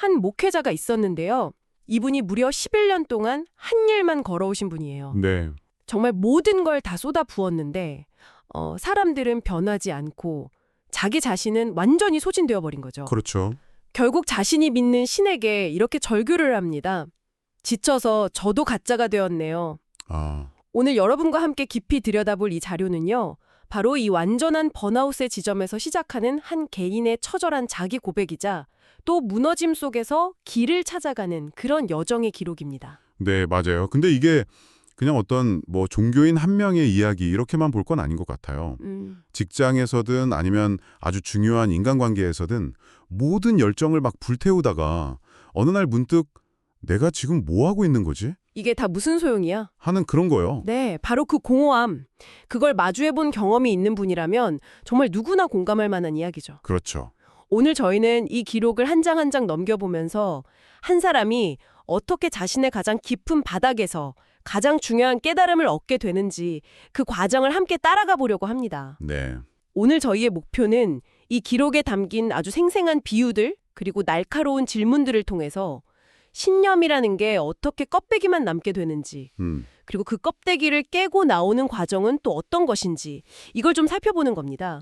한 목회자가 있었는데요. 이분이 무려 11년 동안 한 일만 걸어오신 분이에요. 네. 정말 모든 걸 다 쏟아 부었는데 사람들은 변하지 않고 자기 자신은 완전히 소진되어 버린 거죠. 그렇죠. 결국 자신이 믿는 신에게 이렇게 절규를 합니다. 지쳐서 저도 가짜가 되었네요. 아, 오늘 여러분과 함께 깊이 들여다볼 이 자료는요. 바로 이 완전한 번아웃의 지점에서 시작하는 한 개인의 처절한 자기 고백이자 또 무너짐 속에서 길을 찾아가는 그런 여정의 기록입니다. 네, 맞아요. 근데 이게 그냥 어떤 뭐 종교인 한 명의 이야기 이렇게만 볼 건 아닌 것 같아요. 직장에서든 아니면 아주 중요한 인간관계에서든 모든 열정을 막 불태우다가 어느 날 문득 내가 지금 뭐 하고 있는 거지? 이게 다 무슨 소용이야? 하는 그런 거요. 네, 바로 그 공허함. 그걸 마주해본 경험이 있는 분이라면 정말 누구나 공감할 만한 이야기죠. 그렇죠. 오늘 저희는 이 기록을 한 장 한 장 넘겨보면서 한 사람이 어떻게 자신의 가장 깊은 바닥에서 가장 중요한 깨달음을 얻게 되는지 그 과정을 함께 따라가 보려고 합니다. 네. 오늘 저희의 목표는 이 기록에 담긴 아주 생생한 비유들 그리고 날카로운 질문들을 통해서 신념이라는 게 어떻게 껍데기만 남게 되는지 그리고 그 껍데기를 깨고 나오는 과정은 또 어떤 것인지 이걸 좀 살펴보는 겁니다.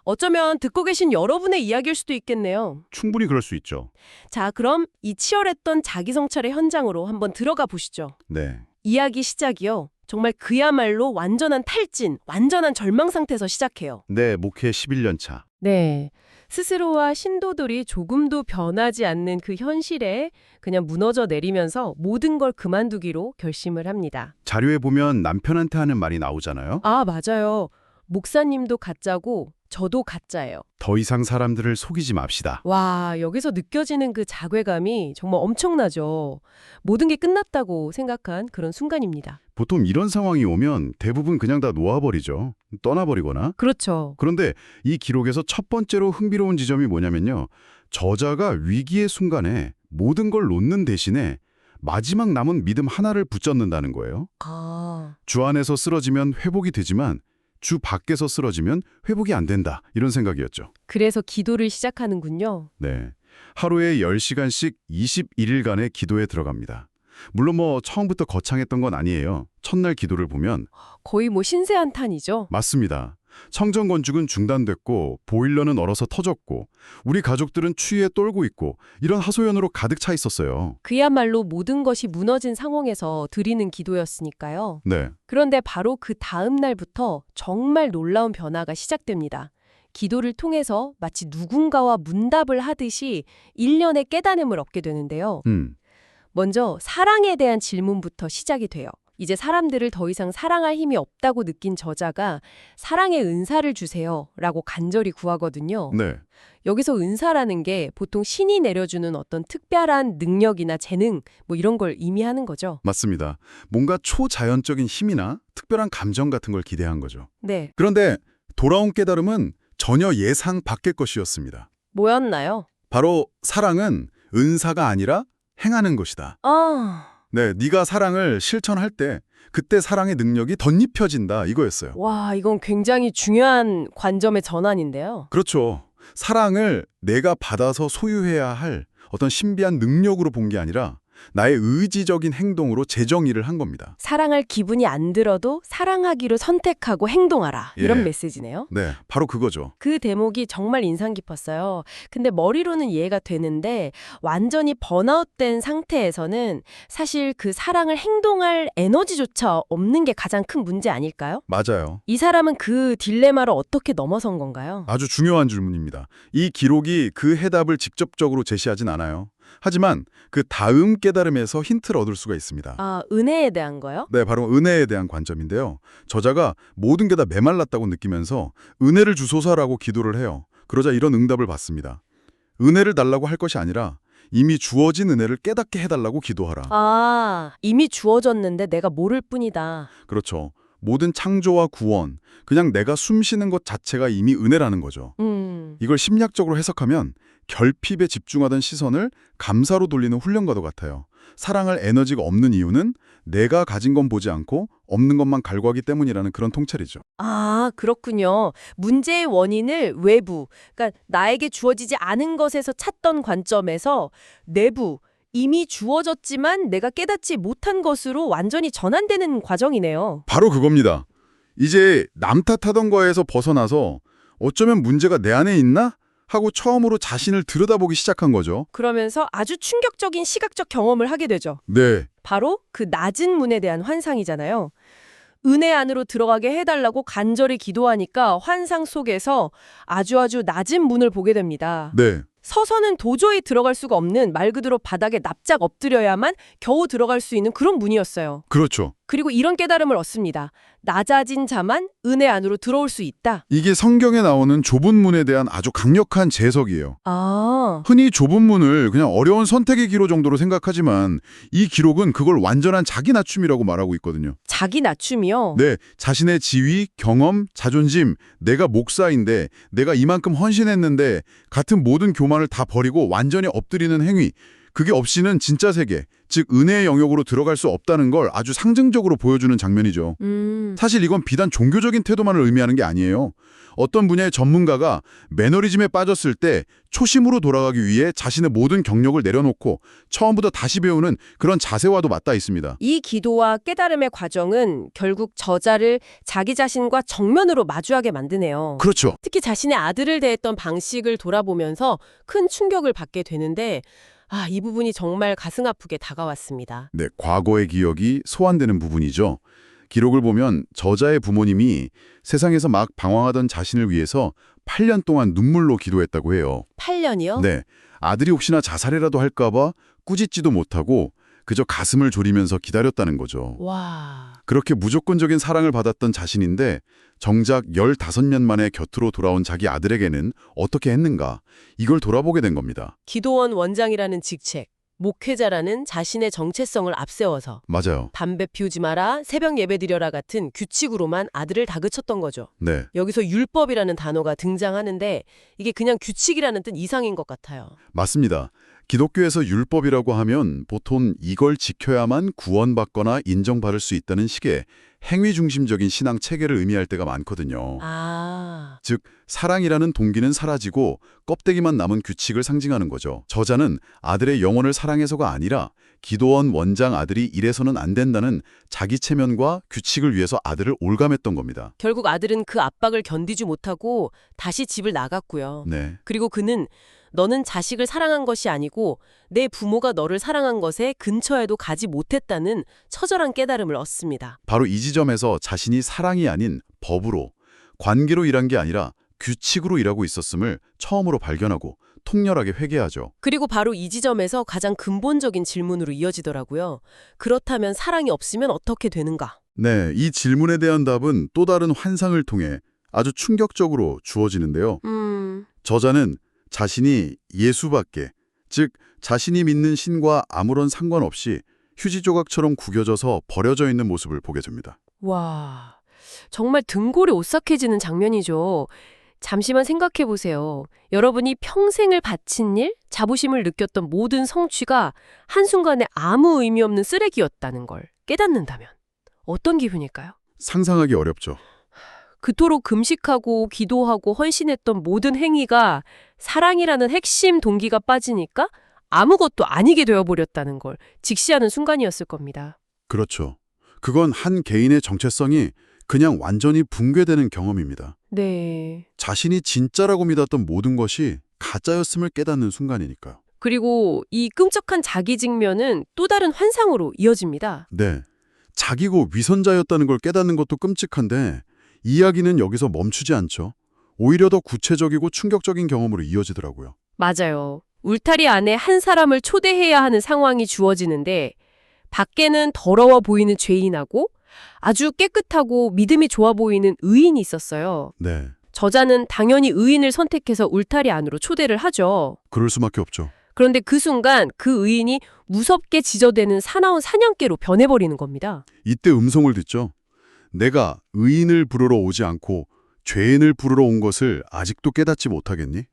어쩌면 듣고 계신 여러분의 이야기일 수도 있겠네요. 충분히 그럴 수 있죠. 자, 그럼 이 치열했던 자기 성찰의 현장으로 한번 들어가 보시죠. 네. 이야기 시작이요. 정말 그야말로 완전한 탈진, 완전한 절망 상태에서 시작해요. 네, 목회 11년 차. 네. 스스로와 신도들이 조금도 변하지 않는 그 현실에 그냥 무너져 내리면서 모든 걸 그만두기로 결심을 합니다. 자료에 보면 남편한테 하는 말이 나오잖아요. 아, 맞아요. 목사님도 가짜고 저도 가짜예요. 더 이상 사람들을 속이지 맙시다. 와, 여기서 느껴지는 그 자괴감이 정말 엄청나죠. 모든 게 끝났다고 생각한 그런 순간입니다. 보통 이런 상황이 오면 대부분 그냥 다 놓아버리죠. 떠나버리거나. 그렇죠. 그런데 이 기록에서 첫 번째로 흥미로운 지점이 뭐냐면요. 저자가 위기의 순간에 모든 걸 놓는 대신에 마지막 남은 믿음 하나를 붙잡는다는 거예요. 아, 주 안에서 쓰러지면 회복이 되지만 주 밖에서 쓰러지면 회복이 안 된다. 이런 생각이었죠. 그래서 기도를 시작하는군요. 네. 하루에 10시간씩 21일간의 기도에 들어갑니다. 물론 뭐 처음부터 거창했던 건 아니에요. 첫날 기도를 보면 거의 뭐 신세한탄이죠. 맞습니다. 청정 건축은 중단됐고 보일러는 얼어서 터졌고 우리 가족들은 추위에 떨고 있고 이런 하소연으로 가득 차 있었어요. 그야말로 모든 것이 무너진 상황에서 드리는 기도였으니까요. 네. 그런데 바로 그 다음 날부터 정말 놀라운 변화가 시작됩니다. 기도를 통해서 마치 누군가와 문답을 하듯이 일련의 깨달음을 얻게 되는데요. 먼저 사랑에 대한 질문부터 시작이 돼요. 이제 사람들을 더 이상 사랑할 힘이 없다고 느낀 저자가 사랑의 은사를 주세요 라고 간절히 구하거든요. 네. 여기서 은사라는 게 보통 신이 내려주는 어떤 특별한 능력이나 재능 뭐 이런 걸 의미하는 거죠. 맞습니다. 뭔가 초자연적인 힘이나 특별한 감정 같은 걸 기대한 거죠. 네. 그런데 돌아온 깨달음은 전혀 예상 밖의 것이었습니다. 뭐였나요? 바로 사랑은 은사가 아니라 행하는 것이다. 네, 네가 사랑을 실천할 때 그때 사랑의 능력이 덧입혀진다 이거였어요. 와, 이건 굉장히 중요한 관점의 전환인데요. 그렇죠. 사랑을 내가 받아서 소유해야 할 어떤 신비한 능력으로 본 게 아니라 나의 의지적인 행동으로 재정의를 한 겁니다. 사랑할 기분이 안 들어도 사랑하기로 선택하고 행동하라. 이런 예. 메시지네요. 네, 바로 그거죠. 그 대목이 정말 인상 깊었어요. 근데 머리로는 이해가 되는데 완전히 번아웃된 상태에서는 사실 그 사랑을 행동할 에너지조차 없는 게 가장 큰 문제 아닐까요? 맞아요. 이 사람은 그 딜레마를 어떻게 넘어선 건가요? 아주 중요한 질문입니다. 이 기록이 그 해답을 직접적으로 제시하진 않아요. 하지만 그 다음 깨달음에서 힌트를 얻을 수가 있습니다. 아, 은혜에 대한 거요? 네, 바로 은혜에 대한 관점인데요. 저자가 모든 게 다 메말랐다고 느끼면서 은혜를 주소서라고 기도를 해요. 그러자 이런 응답을 받습니다. 은혜를 달라고 할 것이 아니라 이미 주어진 은혜를 깨닫게 해달라고 기도하라. 아, 이미 주어졌는데 내가 모를 뿐이다. 그렇죠. 모든 창조와 구원, 그냥 내가 숨 쉬는 것 자체가 이미 은혜라는 거죠. 이걸 심리학적으로 해석하면 결핍에 집중하던 시선을 감사로 돌리는 훈련과도 같아요. 사랑할 에너지가 없는 이유는 내가 가진 건 보지 않고 없는 것만 갈구하기 때문이라는 그런 통찰이죠. 아, 그렇군요. 문제의 원인을 외부, 그러니까 나에게 주어지지 않은 것에서 찾던 관점에서 내부, 이미 주어졌지만 내가 깨닫지 못한 것으로 완전히 전환되는 과정이네요. 바로 그겁니다. 이제 남 탓하던 거에서 벗어나서 어쩌면 문제가 내 안에 있나? 하고 처음으로 자신을 들여다보기 시작한 거죠. 그러면서 아주 충격적인 시각적 경험을 하게 되죠. 네, 바로 그 낮은 문에 대한 환상이잖아요. 은혜 안으로 들어가게 해달라고 간절히 기도하니까 환상 속에서 아주 낮은 문을 보게 됩니다. 네. 서서는 도저히 들어갈 수가 없는 말 그대로 바닥에 납작 엎드려야만 겨우 들어갈 수 있는 그런 문이었어요. 그렇죠. 그리고 이런 깨달음을 얻습니다. 낮아진 자만 은혜 안으로 들어올 수 있다. 이게 성경에 나오는 좁은 문에 대한 아주 강력한 재석이에요. 아, 흔히 좁은 문을 그냥 어려운 선택의 기로 정도로 생각하지만 이 기록은 그걸 완전한 자기 낮춤이라고 말하고 있거든요. 자기 낮춤이요? 네, 자신의 지위, 경험, 자존심, 내가 목사인데 내가 이만큼 헌신했는데 같은 모든 교만을 다 버리고 완전히 엎드리는 행위, 그게 없이는 진짜 세계, 즉 은혜의 영역으로 들어갈 수 없다는 걸 아주 상징적으로 보여주는 장면이죠. 사실 이건 비단 종교적인 태도만을 의미하는 게 아니에요. 어떤 분야의 전문가가 매너리즘에 빠졌을 때 초심으로 돌아가기 위해 자신의 모든 경력을 내려놓고 처음부터 다시 배우는 그런 자세와도 맞닿아 있습니다. 이 기도와 깨달음의 과정은 결국 저자를 자기 자신과 정면으로 마주하게 만드네요. 그렇죠. 특히 자신의 아들을 대했던 방식을 돌아보면서 큰 충격을 받게 되는데 이 부분이 정말 가슴 아프게 다가왔습니다. 네, 과거의 기억이 소환되는 부분이죠. 기록을 보면 저자의 부모님이 세상에서 막 방황하던 자신을 위해서 8년 동안 눈물로 기도했다고 해요. 8년이요? 네, 아들이 혹시나 자살이라도 할까봐 꾸짖지도 못하고 그저 가슴을 졸이면서 기다렸다는 거죠. 와, 그렇게 무조건적인 사랑을 받았던 자신인데 정작 15년 만에 곁으로 돌아온 자기 아들에게는 어떻게 했는가, 이걸 돌아보게 된 겁니다. 기도원 원장이라는 직책, 목회자라는 자신의 정체성을 앞세워서 맞아요. 담배 피우지 마라, 새벽 예배 드려라 같은 규칙으로만 아들을 다그쳤던 거죠. 네, 여기서 율법이라는 단어가 등장하는데 이게 그냥 규칙이라는 뜻 이상인 것 같아요. 맞습니다. 기독교에서 율법이라고 하면 보통 이걸 지켜야만 구원받거나 인정받을 수 있다는 식의 행위 중심적인 신앙 체계를 의미할 때가 많거든요. 즉 사랑이라는 동기는 사라지고 껍데기만 남은 규칙을 상징하는 거죠. 저자는 아들의 영혼을 사랑해서가 아니라 기도원 원장 아들이 이래서는 안 된다는 자기 체면과 규칙을 위해서 아들을 올감했던 겁니다. 결국 아들은 그 압박을 견디지 못하고 다시 집을 나갔고요. 네, 그리고 그는 너는 자식을 사랑한 것이 아니고 내 부모가 너를 사랑한 것에 근처에도 가지 못했다는 처절한 깨달음을 얻습니다. 바로 이 지점에서 자신이 사랑이 아닌 법으로, 관계로 일한 게 아니라 규칙으로 일하고 있었음을 처음으로 발견하고 통렬하게 회개하죠. 그리고 바로 이 지점에서 가장 근본적인 질문으로 이어지더라고요. 그렇다면 사랑이 없으면 어떻게 되는가? 네, 이 질문에 대한 답은 또 다른 환상을 통해 아주 충격적으로 주어지는데요. 저자는 자신이 예수밖에, 즉 자신이 믿는 신과 아무런 상관없이 휴지 조각처럼 구겨져서 버려져 있는 모습을 보게 됩니다. 와, 정말 등골이 오싹해지는 장면이죠. 잠시만 생각해 보세요. 여러분이 평생을 바친 일, 자부심을 느꼈던 모든 성취가 한순간에 아무 의미 없는 쓰레기였다는 걸 깨닫는다면 어떤 기분일까요? 상상하기 어렵죠. 그토록 금식하고 기도하고 헌신했던 모든 행위가 사랑이라는 핵심 동기가 빠지니까 아무것도 아니게 되어버렸다는 걸 직시하는 순간이었을 겁니다. 그렇죠. 그건 한 개인의 정체성이 그냥 완전히 붕괴되는 경험입니다. 네. 자신이 진짜라고 믿었던 모든 것이 가짜였음을 깨닫는 순간이니까요. 그리고 이 끔찍한 자기 직면은 또 다른 환상으로 이어집니다. 네. 자기고 위선자였다는 걸 깨닫는 것도 끔찍한데 이야기는 여기서 멈추지 않죠. 오히려 더 구체적이고 충격적인 경험으로 이어지더라고요. 맞아요. 울타리 안에 한 사람을 초대해야 하는 상황이 주어지는데 밖에는 더러워 보이는 죄인하고 아주 깨끗하고 믿음이 좋아 보이는 의인이 있었어요. 네. 저자는 당연히 의인을 선택해서 울타리 안으로 초대를 하죠. 그럴 수밖에 없죠. 그런데 그 순간 그 의인이 무섭게 지저대는 사나운 사냥개로 변해버리는 겁니다. 이때 음성을 듣죠. 내가 의인을 부르러 오지 않고 죄인을 부르러 온 것을 아직도 깨닫지 못하겠니?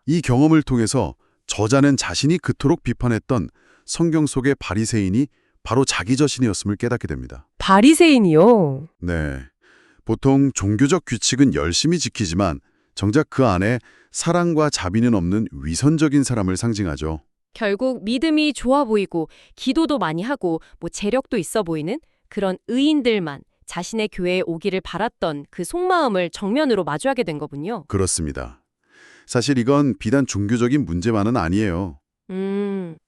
이 경험을 통해서 저자는 자신이 그토록 비판했던 성경 속의 바리새인이 바로 자기 자신이었음을 깨닫게 됩니다. 바리새인이요? 네. 보통 종교적 규칙은 열심히 지키지만 정작 그 안에 사랑과 자비는 없는 위선적인 사람을 상징하죠. 결국 믿음이 좋아 보이고 기도도 많이 하고 재력도 있어 보이는 그런 의인들만 자신의 교회에 오기를 바랐던 그 속마음을 정면으로 마주하게 된 거군요. 그렇습니다. 사실 이건 비단 종교적인 문제만은 아니에요.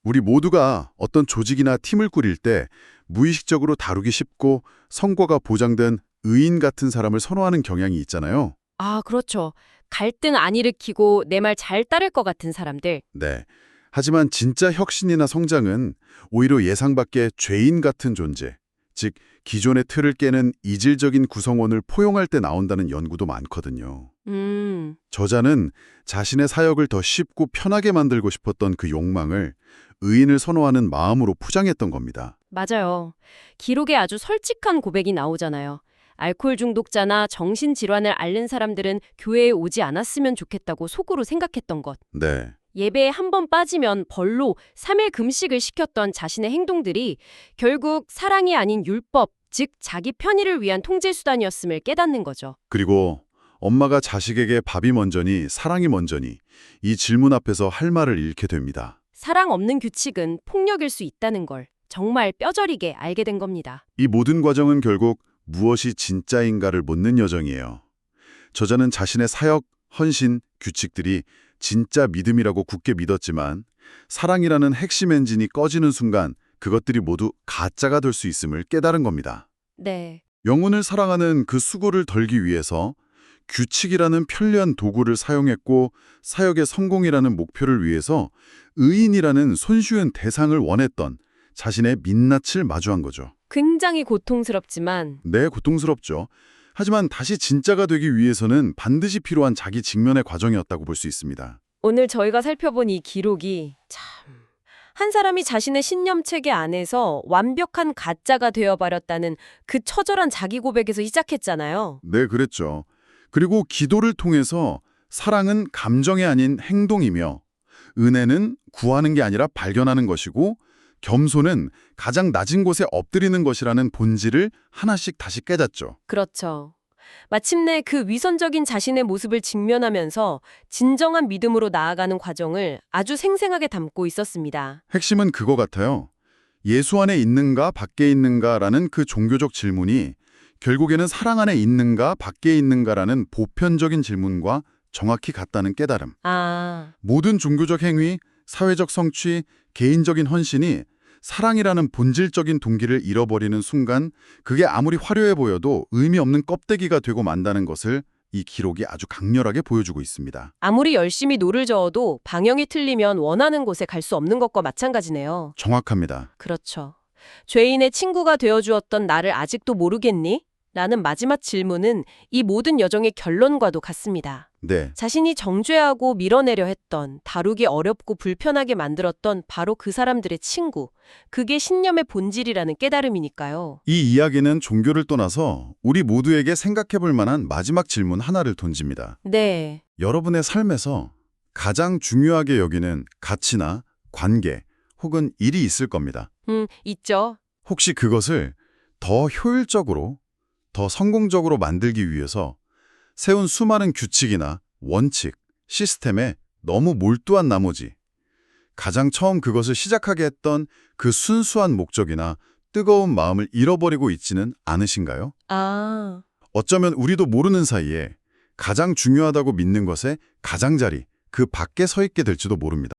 우리 모두가 어떤 조직이나 팀을 꾸릴 때 무의식적으로 다루기 쉽고 성과가 보장된 의인 같은 사람을 선호하는 경향이 있잖아요. 아, 그렇죠. 갈등 안 일으키고 내 말 잘 따를 것 같은 사람들. 네. 하지만 진짜 혁신이나 성장은 오히려 예상 밖의 죄인 같은 존재, 즉 기존의 틀을 깨는 이질적인 구성원을 포용할 때 나온다는 연구도 많거든요. 저자는 자신의 사역을 더 쉽고 편하게 만들고 싶었던 그 욕망을 의인을 선호하는 마음으로 포장했던 겁니다. 맞아요. 기록에 아주 솔직한 고백이 나오잖아요. 알코올 중독자나 정신질환을 앓는 사람들은 교회에 오지 않았으면 좋겠다고 속으로 생각했던 것. 네. 예배에 한 번 빠지면 벌로 3일 금식을 시켰던 자신의 행동들이 결국 사랑이 아닌 율법, 즉 자기 편의를 위한 통제수단이었음을 깨닫는 거죠. 그리고 엄마가 자식에게 밥이 먼저니 사랑이 먼저니 이 질문 앞에서 할 말을 잃게 됩니다. 사랑 없는 규칙은 폭력일 수 있다는 걸 정말 뼈저리게 알게 된 겁니다. 이 모든 과정은 결국 무엇이 진짜인가를 묻는 여정이에요. 저자는 자신의 사역, 헌신, 규칙들이 진짜 믿음이라고 굳게 믿었지만 사랑이라는 핵심 엔진이 꺼지는 순간 그것들이 모두 가짜가 될 수 있음을 깨달은 겁니다. 네. 영혼을 사랑하는 그 수고를 덜기 위해서 규칙이라는 편리한 도구를 사용했고 사역의 성공이라는 목표를 위해서 의인이라는 손쉬운 대상을 원했던 자신의 민낯을 마주한 거죠. 굉장히 고통스럽지만 네, 고통스럽죠. 하지만 다시 진짜가 되기 위해서는 반드시 필요한 자기 직면의 과정이었다고 볼 수 있습니다. 오늘 저희가 살펴본 이 기록이 참... 한 사람이 자신의 신념 체계 안에서 완벽한 가짜가 되어버렸다는 그 처절한 자기 고백에서 시작했잖아요. 네, 그랬죠. 그리고 기도를 통해서 사랑은 감정이 아닌 행동이며 은혜는 구하는 게 아니라 발견하는 것이고 겸손은 가장 낮은 곳에 엎드리는 것이라는 본질을 하나씩 다시 깨닫죠. 그렇죠. 마침내 그 위선적인 자신의 모습을 직면하면서 진정한 믿음으로 나아가는 과정을 아주 생생하게 담고 있었습니다. 핵심은 그거 같아요. 예수 안에 있는가 밖에 있는가라는 그 종교적 질문이 결국에는 사랑 안에 있는가 밖에 있는가라는 보편적인 질문과 정확히 같다는 깨달음. 모든 종교적 행위, 사회적 성취, 개인적인 헌신이 사랑이라는 본질적인 동기를 잃어버리는 순간 그게 아무리 화려해 보여도 의미 없는 껍데기가 되고 만다는 것을 이 기록이 아주 강렬하게 보여주고 있습니다. 아무리 열심히 노를 저어도 방향이 틀리면 원하는 곳에 갈 수 없는 것과 마찬가지네요. 정확합니다. 그렇죠. 죄인의 친구가 되어주었던 나를 아직도 모르겠니? 라는 마지막 질문은 이 모든 여정의 결론과도 같습니다. 네. 자신이 정죄하고 밀어내려 했던, 다루기 어렵고 불편하게 만들었던 바로 그 사람들의 친구, 그게 신념의 본질이라는 깨달음이니까요. 이 이야기는 종교를 떠나서 우리 모두에게 생각해 볼 만한 마지막 질문 하나를 던집니다. 네. 여러분의 삶에서 가장 중요하게 여기는 가치나 관계 혹은 일이 있을 겁니다. 있죠. 혹시 그것을 더 효율적으로, 더 성공적으로 만들기 위해서 세운 수많은 규칙이나 원칙, 시스템에 너무 몰두한 나머지 가장 처음 그것을 시작하게 했던 그 순수한 목적이나 뜨거운 마음을 잃어버리고 있지는 않으신가요? 어쩌면 우리도 모르는 사이에 가장 중요하다고 믿는 것의 가장자리, 그 밖에 서 있게 될지도 모릅니다.